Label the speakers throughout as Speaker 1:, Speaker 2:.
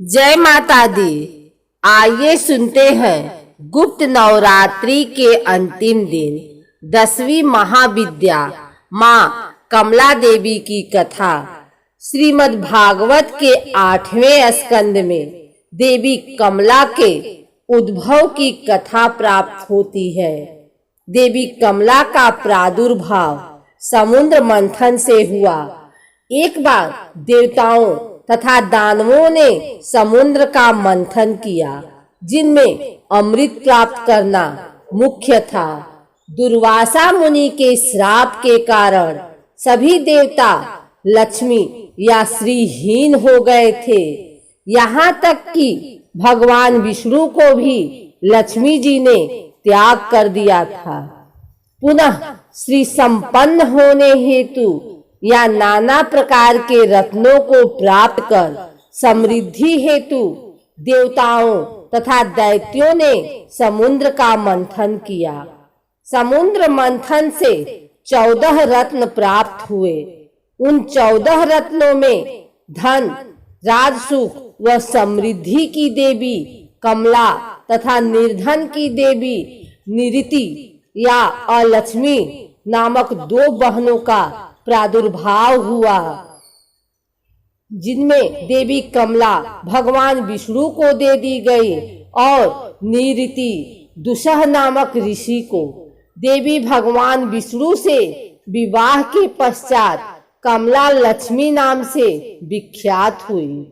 Speaker 1: जय माता दी। आइए सुनते हैं गुप्त नवरात्रि के अंतिम दिन 10वीं महाविद्या माँ कमला देवी की कथा। श्रीमद् भागवत के 8वें स्कंद में देवी कमला के उद्भव की कथा प्राप्त होती है। देवी कमला का प्रादुर्भाव समुद्र मंथन से हुआ। एक बार देवताओं तथा दानवों ने समुद्र का मंथन किया, जिनमें अमृत प्राप्त करना मुख्य था। दुर्वासा मुनि के श्राप के कारण सभी देवता लक्ष्मी या श्रीहीन हो गए थे। यहाँ तक कि भगवान विष्णु को भी लक्ष्मी जी ने त्याग कर दिया था। पुनः श्री संपन्न होने हेतु या नाना प्रकार के रत्नों को प्राप्त कर समृद्धि हेतु देवताओं तथा दैत्यों ने समुद्र का मंथन किया। समुद्र मंथन से 14 रत्न प्राप्त हुए। उन 14 रत्नों में धन, राजसुख व समृद्धि की देवी कमला तथा निर्धन की देवी निरति या अलक्ष्मी नामक 2 बहनों का प्रादुर्भाव हुआ, जिनमें देवी कमला भगवान विष्णु को दे दी गई और निरति दुसह नामक ऋषि को। देवी भगवान विष्णु से विवाह के पश्चात कमला लक्ष्मी नाम से विख्यात हुई।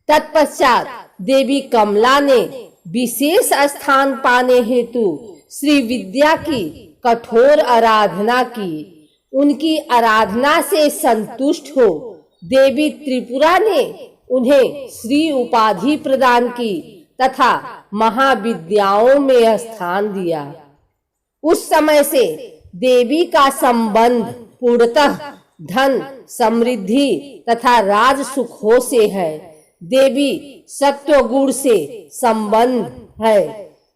Speaker 1: तत्पश्चात देवी कमला ने विशेष स्थान पाने हेतु श्री विद्या की कठोर आराधना की। उनकी आराधना से संतुष्ट हो देवी त्रिपुरा ने उन्हें श्री उपाधि प्रदान की तथा महाविद्याओं में स्थान दिया। उस समय से देवी का संबंध पूर्णतः धन, समृद्धि तथा राज सुखों से है। देवी सत्व गुण से संबंध है।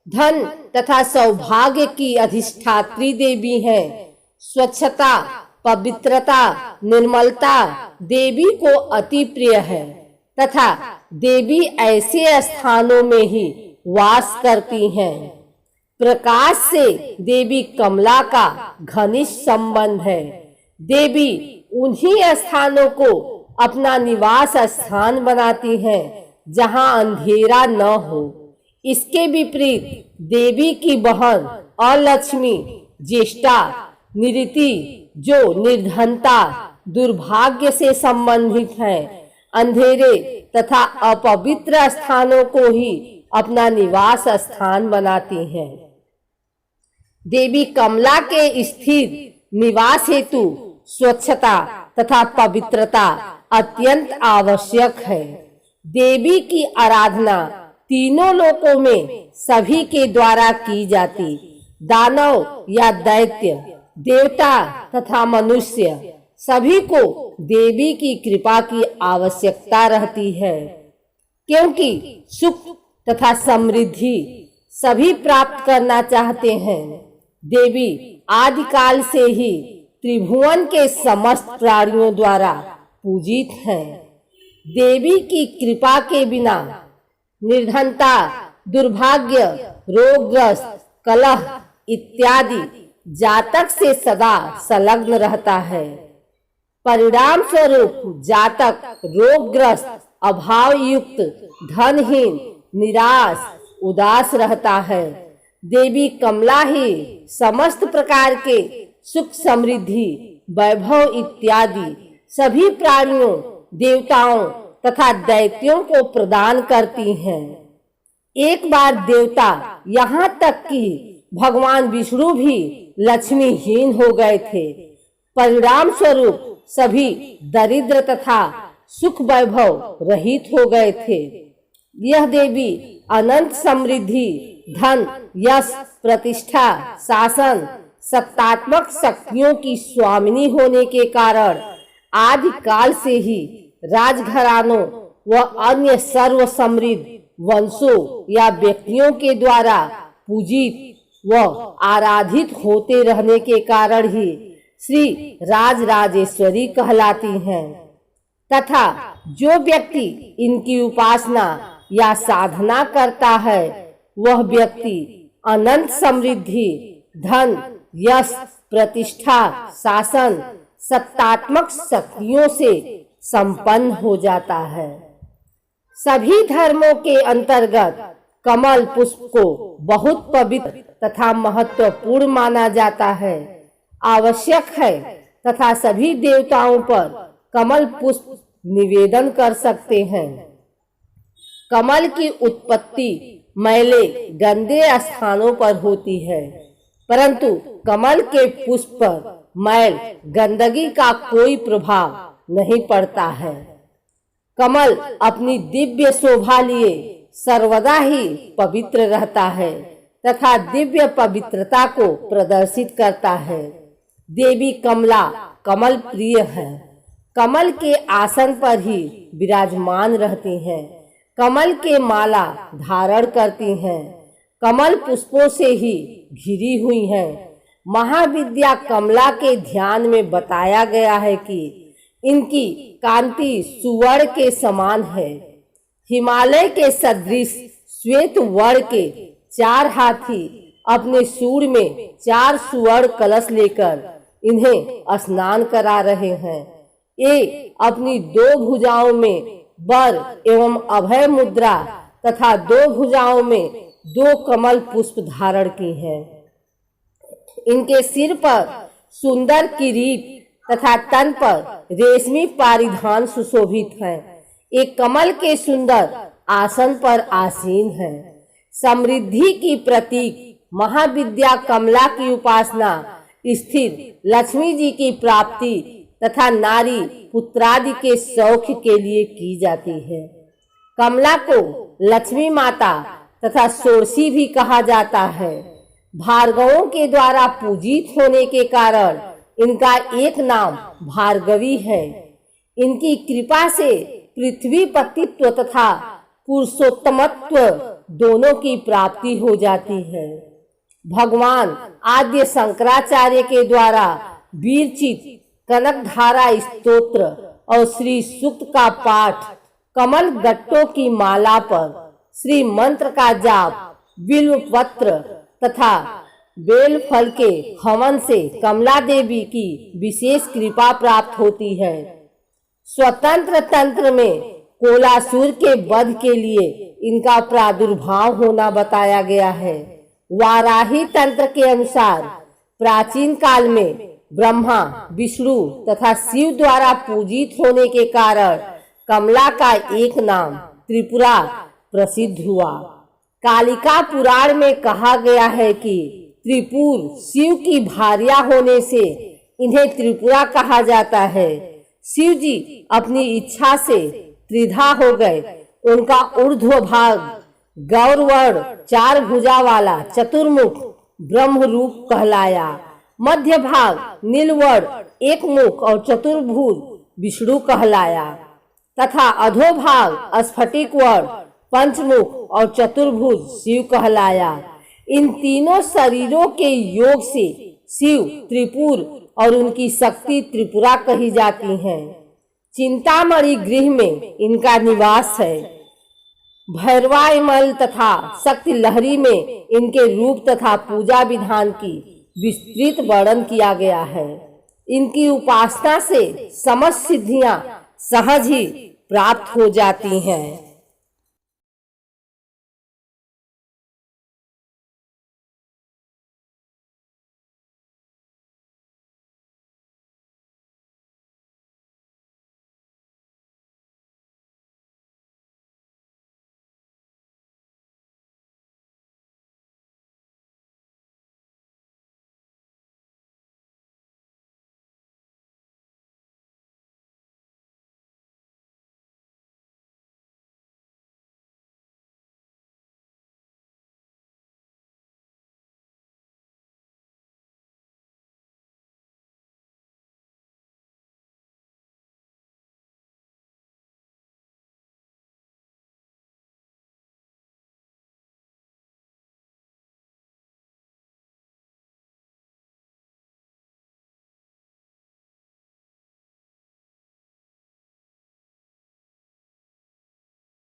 Speaker 1: धन तथा सौभाग्य की अधिष्ठात्री देवी है। स्वच्छता, पवित्रता, निर्मलता देवी को अति प्रिय है तथा देवी ऐसे स्थानों में ही वास करती हैं। प्रकाश से देवी कमला का घनिष्ठ संबंध है। देवी उन्हीं स्थानों को अपना निवास स्थान बनाती हैं जहां अंधेरा न हो। इसके विपरीत देवी की बहन अलक्ष्मी, ज्येष्ठा, निरति जो निर्धनता, दुर्भाग्य से संबंधित है, अंधेरे तथा अपवित्र स्थानों को ही अपना निवास स्थान बनाती हैं। देवी कमला के स्थिर निवास हेतु स्वच्छता तथा पवित्रता अत्यंत आवश्यक है। देवी की आराधना तीनों लोकों में सभी के द्वारा की जाती। दानव या दैत्य, देवता तथा मनुष्य सभी को देवी की कृपा की आवश्यकता रहती है, क्योंकि सुख तथा समृद्धि सभी प्राप्त करना चाहते हैं। देवी आदिकाल से ही त्रिभुवन के समस्त प्राणियों द्वारा पूजित हैं। देवी की कृपा के बिना निर्धनता, दुर्भाग्य, रोगग्रस्त, कलह इत्यादि जातक से सदा संलग्न रहता है। परिणाम स्वरूप जातक रोगग्रस्त, अभाव युक्त, धनहीन, निराश, उदास रहता है। देवी कमला ही समस्त प्रकार के सुख, समृद्धि, वैभव इत्यादि सभी प्राणियों, देवताओं तथा दैत्यों को प्रदान करती हैं। एक बार देवता, यहाँ तक कि भगवान विष्णु भी लक्ष्मीहीन हो गए थे। परिणाम स्वरूप सभी दरिद्र तथा सुख वैभव रहित हो गए थे। यह देवी अनंत समृद्धि, धन, यश, प्रतिष्ठा, शासन, सत्तात्मक शक्तियों की स्वामिनी होने के कारण आदिकाल से ही राजघरानों व अन्य सर्व समृद्ध वंशों या व्यक्तियों के द्वारा पूजित व आराधित होते रहने के कारण ही श्री राजराजेश्वरी कहलाती हैं तथा जो व्यक्ति इनकी उपासना या साधना करता है वह व्यक्ति अनंत समृद्धि, धन, यश, प्रतिष्ठा, शासन, सत्तात्मक शक्तियों से संपन्न हो जाता है। सभी धर्मों के अंतर्गत कमल पुष्प को बहुत पवित्र तथा महत्वपूर्ण माना जाता है, आवश्यक है तथा सभी देवताओं पर कमल पुष्प निवेदन कर सकते हैं। कमल की उत्पत्ति मैले गंदे स्थानों पर होती है, परंतु कमल के पुष्प पर मैल गंदगी का कोई प्रभाव नहीं पड़ता है। कमल अपनी दिव्य शोभा लिए सर्वदा ही पवित्र रहता है तथा दिव्य पवित्रता को प्रदर्शित करता है। देवी कमला कमल प्रिय है, कमल के आसन पर ही विराजमान रहती हैं, कमल के माला धारण करती हैं, कमल पुष्पों से ही घिरी हुई हैं। महाविद्या कमला के ध्यान में बताया गया है कि इनकी कांति सुवर्ण के समान है। हिमालय के सदृश श्वेत वर्ण के 4 हाथी अपने सूंड में 4 सुवर्ण कलश लेकर इन्हें स्नान करा रहे हैं। ये अपनी 2 भुजाओं में वर एवं अभय मुद्रा तथा 2 भुजाओं में 2 कमल पुष्प धारण की हैं। इनके सिर पर सुंदर किरीट तथा तन पर रेशमी परिधान सुशोभित है। एक कमल के सुंदर आसन पर आसीन है। समृद्धि की प्रतीक महाविद्या कमला की उपासना स्थिर लक्ष्मी जी की प्राप्ति तथा नारी पुत्रादि के सौख्य के लिए की जाती है। कमला को लक्ष्मी माता तथा षोडशी भी कहा जाता है। भार्गवों के द्वारा पूजित होने के कारण इनका एक नाम भार्गवी है। इनकी कृपा से पृथ्वी पतित्व तथा पुरुषोत्तमत्व दोनों की प्राप्ति हो जाती है। भगवान आद्य शंकराचार्य के द्वारा वीरचित कनकधारा स्तोत्र और श्री सूक्त का पाठ, कमल गट्टों की माला पर श्री मंत्र का जाप, बिल्व पत्र तथा बेल फल के हवन से कमला देवी की विशेष कृपा प्राप्त होती है। स्वतंत्र तंत्र में कोलासुर के वध के लिए इनका प्रादुर्भाव होना बताया गया है। वाराही तंत्र के अनुसार प्राचीन काल में ब्रह्मा, विष्णु तथा शिव द्वारा पूजित होने के कारण कमला का एक नाम त्रिपुरा प्रसिद्ध हुआ। कालिका पुराण में कहा गया है कि त्रिपुर शिव की भार्या होने से इन्हें त्रिपुरा कहा जाता है। शिव जी अपनी इच्छा से त्रिधा हो गए। उनका ऊर्ध्व भाग गौरवर्ण 4 भुजा वाला चतुर्मुख ब्रह्म रूप कहलाया। मध्य भाग नीलवर्ण 1 मुख और चतुर्भुज विष्णु कहलाया तथा अधोभाग स्फटिक वर्ण पंचमुख और चतुर्भुज शिव कहलाया। इन तीनों शरीरों के योग से शिव त्रिपुर और उनकी शक्ति त्रिपुरा कही जाती है। चिंतामणि गृह में इनका निवास है। भैरवामल तथा शक्ति लहरी में इनके रूप तथा पूजा विधान की विस्तृत वर्णन किया गया है। इनकी उपासना से समस्त सिद्धियां सहज ही प्राप्त हो जाती हैं।